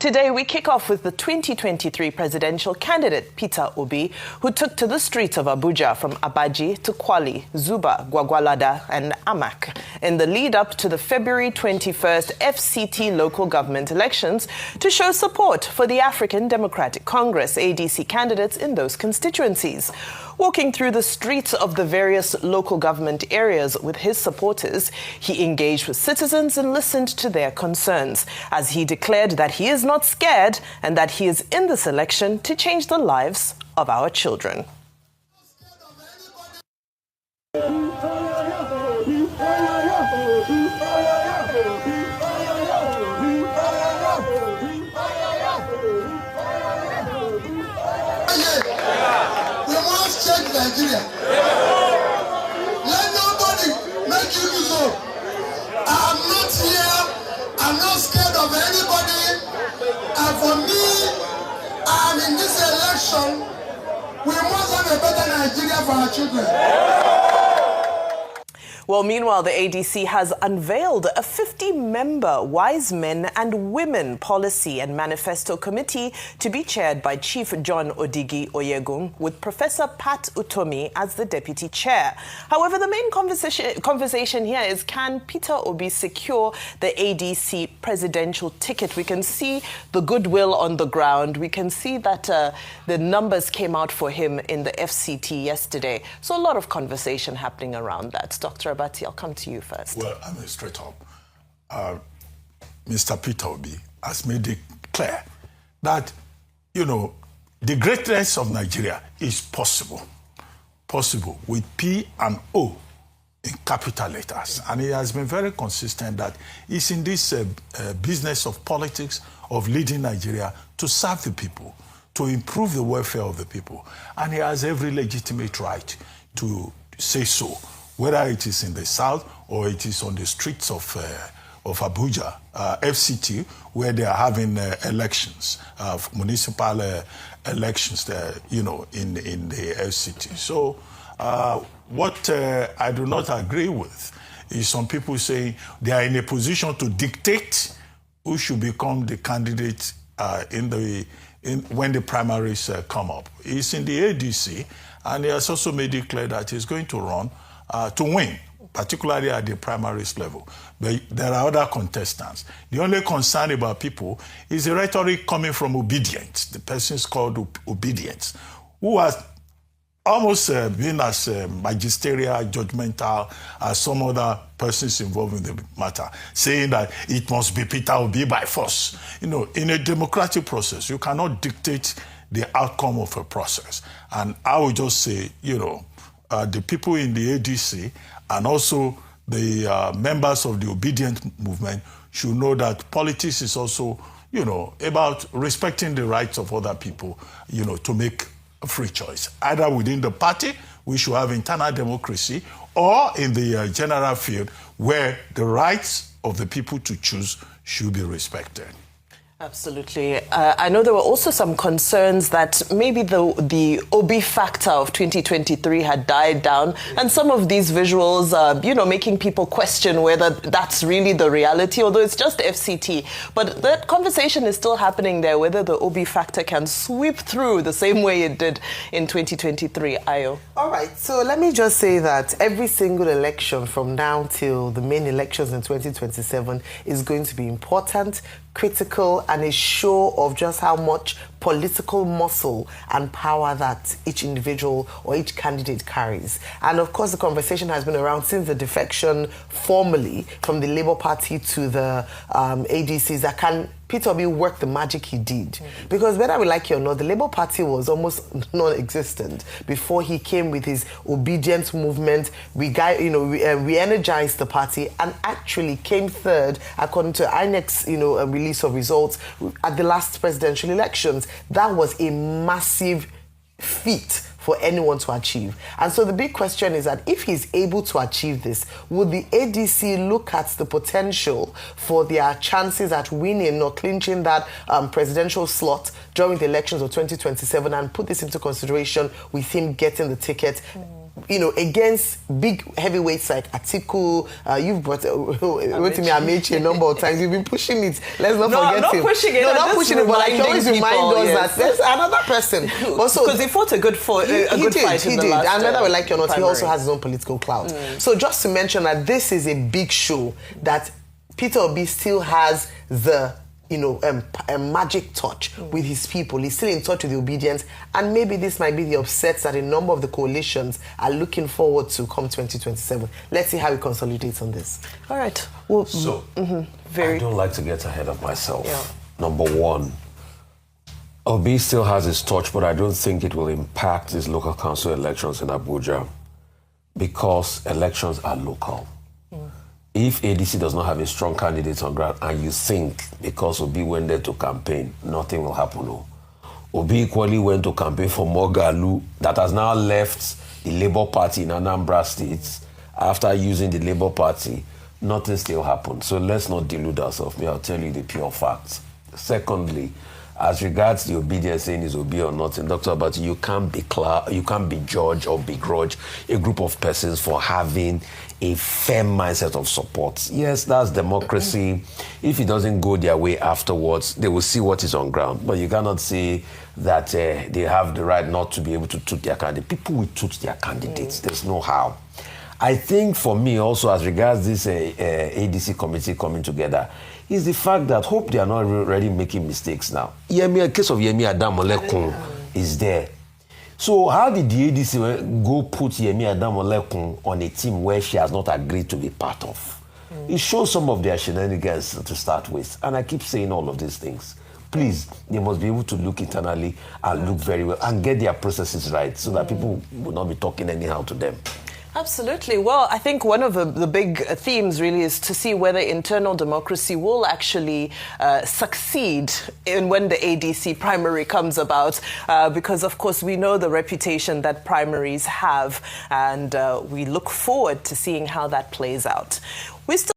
Today, we kick off with the 2023 presidential candidate, Peter Obi, who took to the streets of Abuja from Abaji to Kwali, Zuba, Gwagwalada and Amak in the lead-up to the February 21st FCT local government elections to show support for the African Democratic Congress ADC candidates in those constituencies. Walking through the streets of the various local government areas with his supporters, he engaged with citizens and listened to their concerns, as he declared that he is not scared and that he is in this election to change the lives of our children. Nigeria. Let nobody make you lose hope. I'm not here. I'm not scared of anybody. And for me, I'm in this election. We must have a better Nigeria for our children. Well, meanwhile, the ADC has unveiled a 50-member Wise Men and Women Policy and Manifesto Committee to be chaired by Chief John Odigi Oyegun, with Professor Pat Utomi as the deputy chair. However, the main conversation here is, can Peter Obi secure the ADC presidential ticket? We can see the goodwill on the ground. We can see that the numbers came out for him in the FCT yesterday. So a lot of conversation happening around that. Dr. Abati, I'll come to you first. Well, I mean, straight up, Mr. Peter Obi has made it clear that, you know, the greatness of Nigeria is possible with P and O in capital letters. And he has been very consistent that he's in this business of politics, of leading Nigeria to serve the people, to improve the welfare of the people. And he has every legitimate right to say so, whether it is in the south or it is on the streets of Abuja, FCT, where they are having elections, municipal elections there, you know, in the FCT. So what I do not agree with is some people saying they are in a position to dictate who should become the candidate when the primaries come up. He's in the ADC, and he has also made it clear that he's going to run to win, particularly at the primaries level. But there are other contestants. The only concern about people is the rhetoric coming from Obedience. The person is called Obedience, who has almost been as magisterial, judgmental as some other persons involved in the matter, saying that it must be Peter Obi by force. You know, in a democratic process, you cannot dictate the outcome of a process. And I would just say, you know, the people in the ADC and also the members of the obedient movement should know that politics is also, you know, about respecting the rights of other people, you know, to make a free choice. Either within the party, we should have internal democracy, or in the general field where the rights of the people to choose should be respected. Absolutely. I know there were also some concerns that maybe the Obi factor of 2023 had died down, and some of these visuals, you know, making people question whether that's really the reality, although it's just FCT. But that conversation is still happening there, whether the Obi factor can sweep through the same way it did in 2023. Ayo. All right. So let me just say that every single election from now till the main elections in 2027 is going to be important, critical, and a show of just how much political muscle and power that each individual or each candidate carries. And of course, the conversation has been around since the defection formally from the Labour Party to the ADCs, that can Peter Obi work the magic he did. Because whether we like it or not, the Labour Party was almost non-existent before he came with his obedience movement. We energized the party and actually came third according to INEC's release of results at the last presidential elections. That was a massive feat for anyone to achieve. And so the big question is that if he's able to achieve this, would the ADC look at the potential for their chances at winning or clinching that presidential slot during the elections of 2027 and put this into consideration with him getting the ticket against big heavyweights like Atiku. You've brought Rotimi Amechi a number of times. You've been pushing it. Let's not forget not him. Pushing it. No, not pushing it, but like, always remind us that there's another person. Because he fought a good fight in the last, and whether we like it or not, primary. he also has his own political clout. So just to mention that this is a big show, that Peter Obi still has the a magic touch with his people. He's still in touch with the obedience, and maybe this might be the upsets that a number of the coalitions are looking forward to come 2027. Let's see how he consolidates on this. All right. Well, I don't like to get ahead of myself. Yeah. Number one, Obi still has his touch, but I don't think it will impact his local council elections in Abuja because elections are local. If ADC does not have a strong candidate on ground and you think because Obi went there to campaign, nothing will happen. No. Obi equally went to campaign for Mogalu that has now left the Labour Party in Anambra State. After using the Labour Party, nothing still happened. So let's not delude ourselves. I'll tell you the pure facts. Secondly, as regards the obedience saying is Obi or not, in Dr. Abati, you can't be judge or begrudge a group of persons for having a firm mindset of support. Yes, that's democracy. If it doesn't go their way afterwards, they will see what is on ground. But you cannot say that they have the right not to be able to toot their candidate. People will toot their candidates. There's no how. I think for me also, as regards this ADC committee coming together, is the fact that hope they are not already making mistakes now. A case of Yemi Adamolekun is there. So how did the ADC go put Yemi Adamolekun on a team where she has not agreed to be part of? It shows some of their shenanigans to start with. And I keep saying all of these things. Please, they must be able to look internally and look very well and get their processes right so that people will not be talking anyhow to them. Absolutely. Well, I think one of the big themes really is to see whether internal democracy will actually succeed in when the ADC primary comes about, because, of course, we know the reputation that primaries have, and we look forward to seeing how that plays out. We still